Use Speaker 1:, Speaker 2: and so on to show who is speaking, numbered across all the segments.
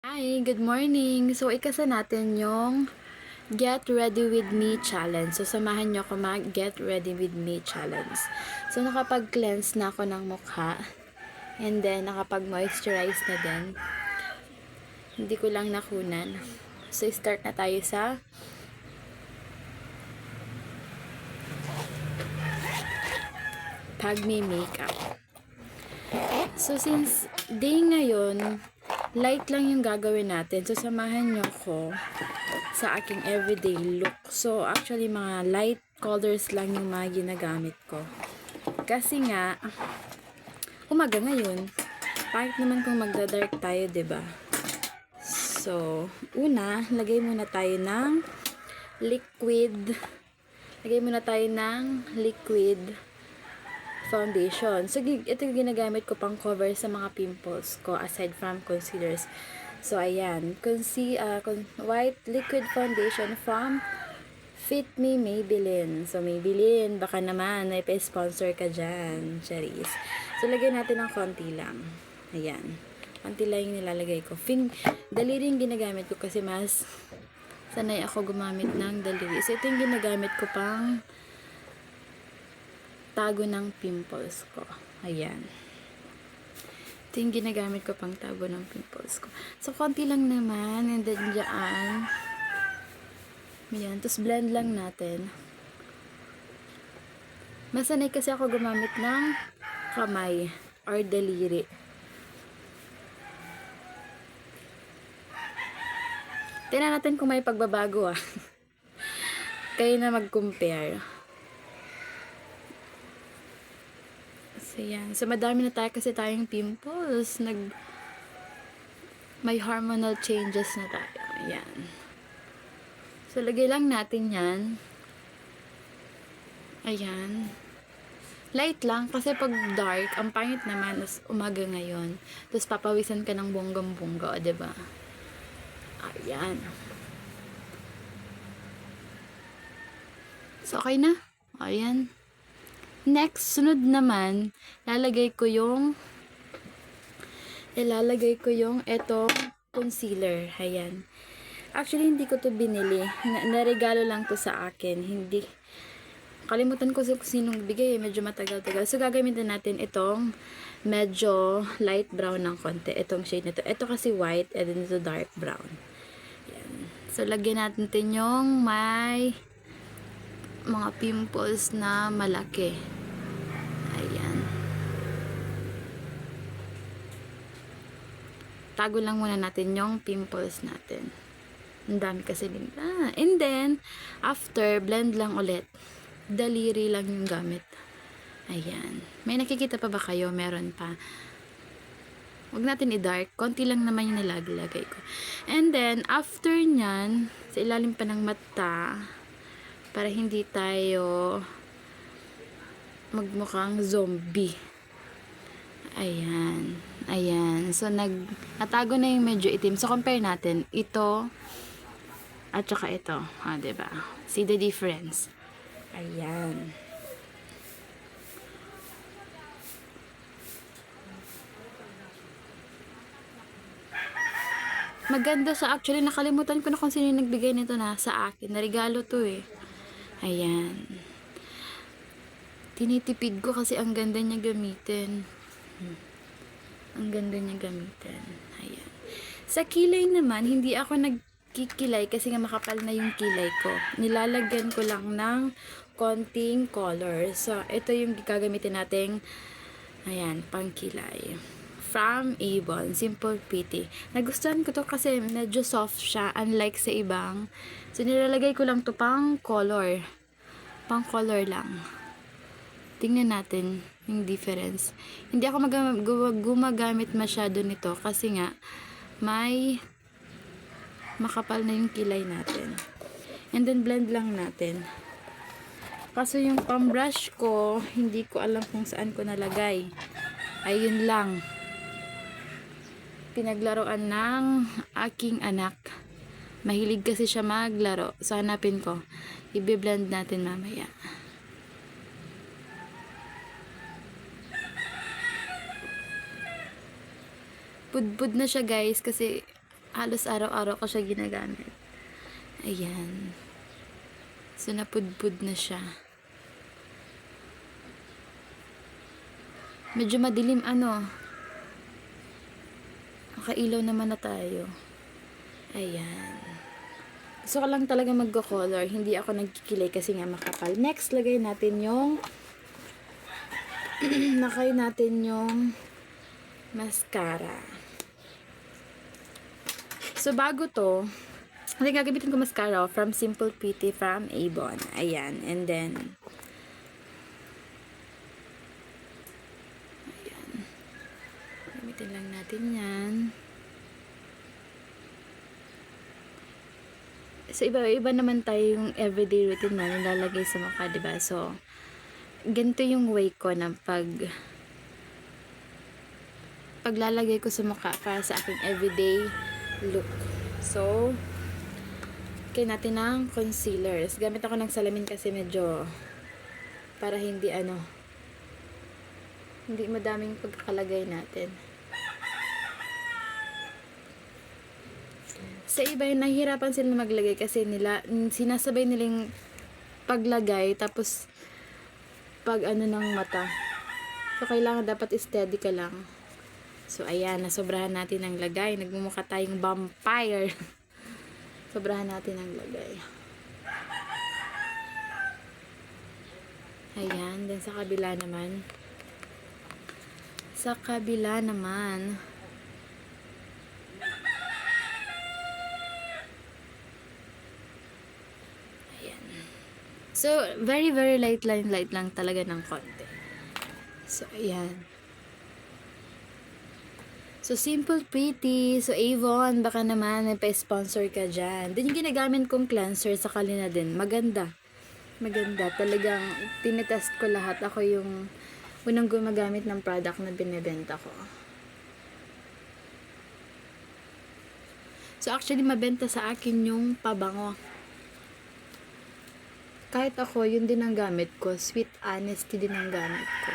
Speaker 1: Hi, good morning. So, ikasa natin yung Get Ready With Me Challenge. So, samahan nyo ako mag Get Ready With Me Challenge. So, nakapag-cleanse na ako ng mukha. And then, nakapag-moisturize na din. Hindi ko lang nakunan. So, start na tayo sa pag-makeup. So, since day ngayon, light lang yung gagawin natin. So, samahan nyo ko sa aking everyday look. So, actually, mga light colors lang yung mga ginagamit ko. Kasi nga, umaga ngayon. Pangit naman kung magda-dark tayo, 'di ba? So, una, lagay muna tayo ng liquid. Lagay muna tayo ng liquid foundation. So, ito yung ginagamit ko pang cover sa mga pimples ko aside from concealers. So, ayan. White liquid foundation from Fit Me Maybelline. So, Maybelline, baka naman, may pa-sponsor ka dyan. Charis. So, lagyan natin ng konti lang. Ayan. Konti lang yung nilalagay ko. Daliri yung ginagamit ko kasi mas sanay ako gumamit ng daliri. So, ito yung ginagamit ko pang tago ng pimples ko. Ayan. Ito yung ginagamit ko pang tago ng pimples ko. So, konti lang naman. And then, dyan. Ayan. Tapos, blend lang natin. Masanay kasi ako gumamit ng kamay or daliri. Tingnan natin kung may pagbabago Kayo na mag-compare. So, yan. So, madami na tayo kasi tayong pimples. May hormonal changes na tayo. Ayan. So, lagay lang natin yan. Ayan. Light lang kasi pag dark, ang pangit naman is umaga ngayon. Tapos, papawisan ka ng bonggam-bongga, o, diba? Ayan. So, okay na. Ayan. Next, sunod naman, ilalagay ko yung etong concealer. Ayan. Actually, hindi ko to binili. Naregalo lang to sa akin. Hindi. Kalimutan ko kung sinong bigay. Medyo matagal-tagal. So, gagamitin natin itong medyo light brown ng konti. Itong shade na to. Ito kasi white and then ito dark brown. Ayan. So, lagyan natin yung may mga pimples na malaki. Ayan. Tago lang muna natin yung pimples natin. Ang dami kasi din. And then, after, blend lang ulit. Daliri lang yung gamit. Ayan. May nakikita pa ba kayo? Meron pa. Huwag natin i-dark. Konti lang naman yung nilagay ko. And then, after nyan, sa ilalim pa ng mata, para hindi tayo magmukhang zombie. Ayan. Ayan. So, natago na yung medyo itim. So, compare natin. Ito, at saka ito. Diba? See the difference? Ayan. Maganda sa actually, nakalimutan ko na kung sino yung nagbigay nito na sa akin. Narigalo to eh. Ayan. Tinitipid ko kasi ang ganda niya gamitin. Ang ganda niya gamitin. Ayan. Sa kilay naman, hindi ako nagkikilay kasi nga makapal na yung kilay ko. Nilalagyan ko lang ng konting color. So, ito yung gagamitin nating ayan, pangkilay. From Avon, Simple Pretty. Nagustuhan ko to kasi medyo soft siya, unlike sa ibang. So, nilalagay ko lang to pang color. Pang color lang. Tingnan natin yung difference. Hindi ako gumagamit masyado nito kasi nga may makapal na yung kilay natin. And then blend lang natin. Kaso yung pang-brush ko, hindi ko alam kung saan ko nalagay. Ayun lang. Pinaglaruan ng aking anak. Mahilig kasi siya maglaro. So, hanapin ko. I-blend natin mamaya. Pudpud na siya guys kasi Halos araw-araw ko siya ginagamit. Ayan. So, napudpud na siya. Medyo madilim Nakailaw naman na tayo. Ayan. Gusto ko lang talaga magko-color. Hindi ako nagkikilay kasi nga makapal. Next, lagay natin yung mascara. So, bago to, gagamitin ko mascara from Simple Pretty from Avon. Ayan. And then, ayan. Gamitin lang natin yan. So, iba-iba naman tayo yung everyday routine na nilalagay sa mukha, diba? So, ganito yung way ko na paglalagay ko sa mukha para sa aking everyday look. So, kaya natin ng concealers. Gamit ako ng salamin kasi medyo para hindi madaming pagkakalagay natin. Sa iba yung nahihirapan sila maglagay kasi sinasabay nilang paglagay tapos pag ng mata. So, kailangan dapat steady ka lang. So, ayan, nasobrahan natin ang lagay. Nagmumukha tayong vampire. Sobrahan natin ang lagay. Ayan, then sa kabila naman. So, very, very light lang talaga ng konti. So, ayan. So, Simple Pretty. So, Avon, baka naman may pa-sponsor ka dyan. Then, yung ginagamit kong cleanser sa kanila din. Maganda. Talagang, tinetest ko lahat. Ako yung unang gumagamit ng product na binibenta ko. So, actually, mabenta sa akin yung pabango. Kahit ako, yun din ang gamit ko. Sweet Honesty din ang gamit ko.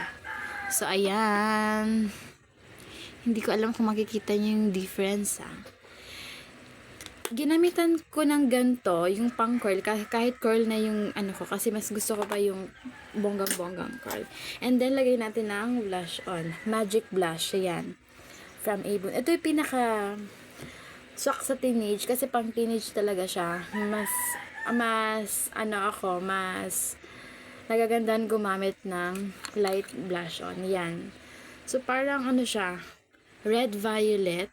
Speaker 1: So, ayan. Hindi ko alam kung makikita niyo yung difference, Ginamitan ko ng ganito, yung pang curl, kahit curl na yung ko, kasi mas gusto ko pa yung bonggang curl. And then, lagay natin ng blush on. Magic Blush, ayan. From Avon. Ito yung pinaka swak sa teenage, kasi pang teenage talaga siya. Mas nagagandahan gumamit ng light blush on. Yan. So, parang siya, red, violet,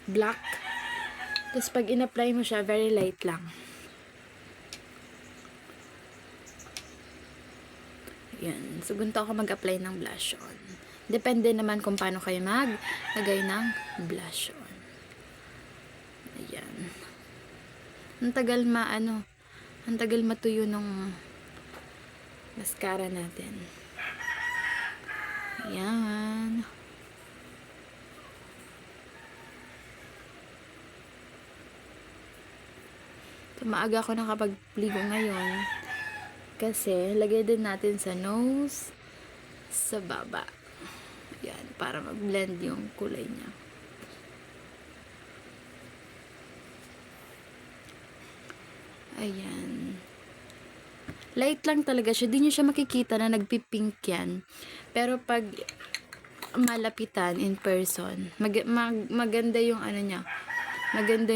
Speaker 1: black. Tapos, pag in-apply mo siya, very light lang. Yan. So, ganito ako mag-apply ng blush on. Depende naman kung paano kayo maglagay ng blush on. Ayan. Ang tagal matuyo nung mascara natin. Ayan. Maaga ako nakapagligo ngayon. Kasi, lagay din natin sa nose, sa baba. Ayan, para mag-blend yung kulay niya. Ayan. Light lang talaga siya. Di nyo siya makikita na nagpipink yan. Pero pag malapitan in person, maganda yung niya. Maganda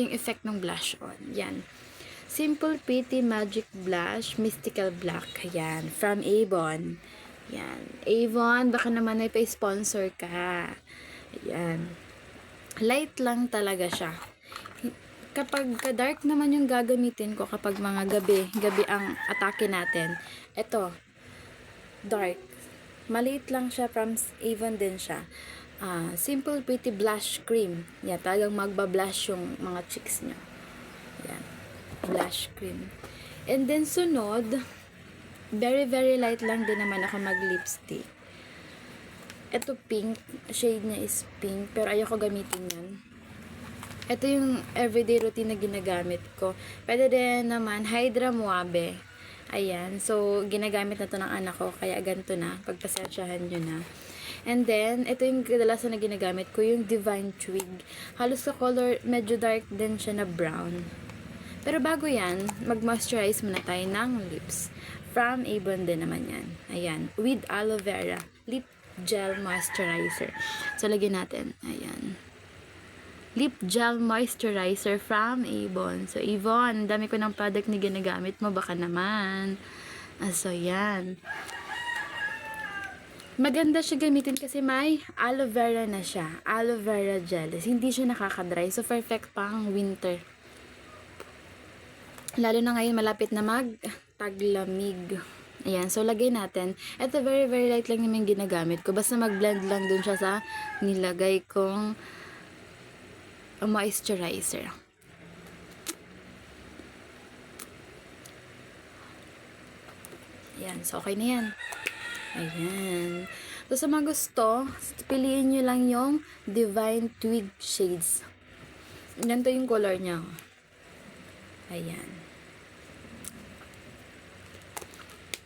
Speaker 1: yung effect ng blush on. Yan. Simple Pretty Magic Blush, Mystical Black. Yan. From Avon. Yan. Avon, baka naman may pa-sponsor ka. Yan. Light lang talaga siya. Kapag dark naman yung gagamitin ko, kapag mga gabi ang atake natin, ito, dark. Maliit lang siya, from Avon din siya. Simple Pretty Blush Cream. Yan, talagang magbablush yung mga cheeks nyo. Yan, blush cream. And then, sunod, very, very light lang din naman ako mag-lipstick. Ito pink, shade niya is pink, pero ayoko gamitin yan. Ito yung everyday routine na ginagamit ko. Pwede din naman, Hydra Muabe. Ayan. So, ginagamit na to ng anak ko. Kaya ganito na. Pagpasensyahan nyo na. And then, ito yung kadalasan na ginagamit ko, yung Divine Twig. Halos sa color, medyo dark din siya na brown. Pero bago yan, mag-moisturize muna tayo ng lips. From Avon din naman yan. Ayan. With aloe vera. Lip gel moisturizer. So, lagyan natin. Ayan. Lip gel moisturizer from Avon. So, Avon, dami ko ng product na ginagamit mo. Baka naman. So, yan. Maganda siya gamitin kasi may aloe vera na siya. Aloe vera gel. Hindi siya nakaka-dry. So, perfect pang winter. Lalo na ngayon, malapit na mag-taglamig. Ayan, so lagay natin. Ito, very, very light lang naman yung ginagamit ko. Basta mag-blend lang dun siya sa nilagay kong moisturizer. Ayan, so okay na yan. Ayan. So, sa mga gusto, piliin nyo lang yung Divine Twig Shades. Ganito yung color niya. Ayan.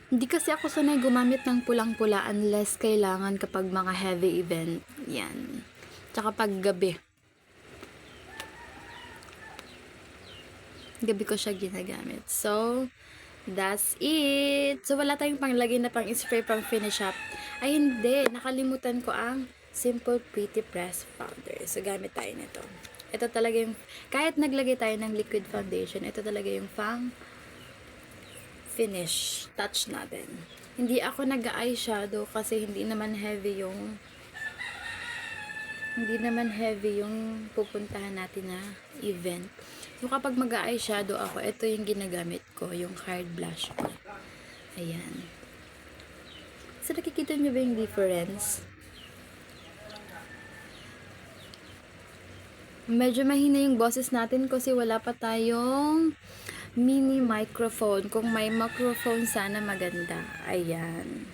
Speaker 1: Hindi kasi ako sanay gumamit ng pulang-pula unless kailangan kapag mga heavy event. Yan. Tsaka pag gabi. Gabi ko siya ginagamit. So, that's it. So, wala tayong panglagay na pang-spray, pang-finish up. Ay, hindi. Nakalimutan ko ang Simple Pretty Press Powder. So, gamit tayo nito. Ito talaga yung, kahit naglagay tayo ng liquid foundation, ito talaga yung finish touch natin. Hindi ako nag-eyeshadow kasi hindi naman heavy yung pupuntahan natin na event. So, kapag mag-eyeshadow ako, ito yung ginagamit ko, yung hard blush ko. Ayan. So, nakikita nyo ba yung difference? Medyo mahina yung boses natin kasi wala pa tayong mini microphone. Kung may microphone, sana maganda. Ayan.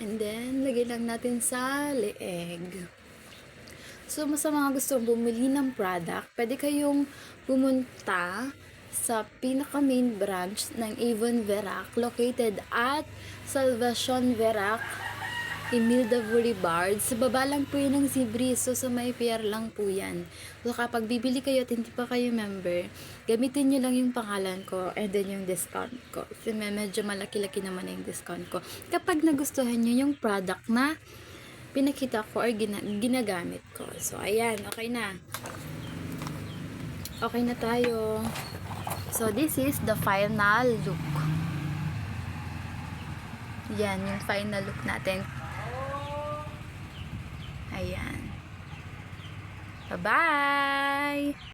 Speaker 1: And then, lagay lang natin sa leeg. So, sa mga gustong bumili ng product, pwede kayong pumunta sa pinaka-main branch ng Avon Verac, located at Salvacion Verac, Imelda Boulevard. Sa baba lang po yun ng Zibris. So, sa may pier lang po yan. So, kapag bibili kayo at hindi pa kayo member, gamitin nyo lang yung pangalan ko and then yung discount ko. So, medyo malaki-laki naman yung discount ko. Kapag nagustuhan nyo yung product na pinakita ko or ginagamit ko. So, ayan. Okay na. Okay na tayo. So, this is the final look. Yan, yung final look natin. Ayan. Bye-bye!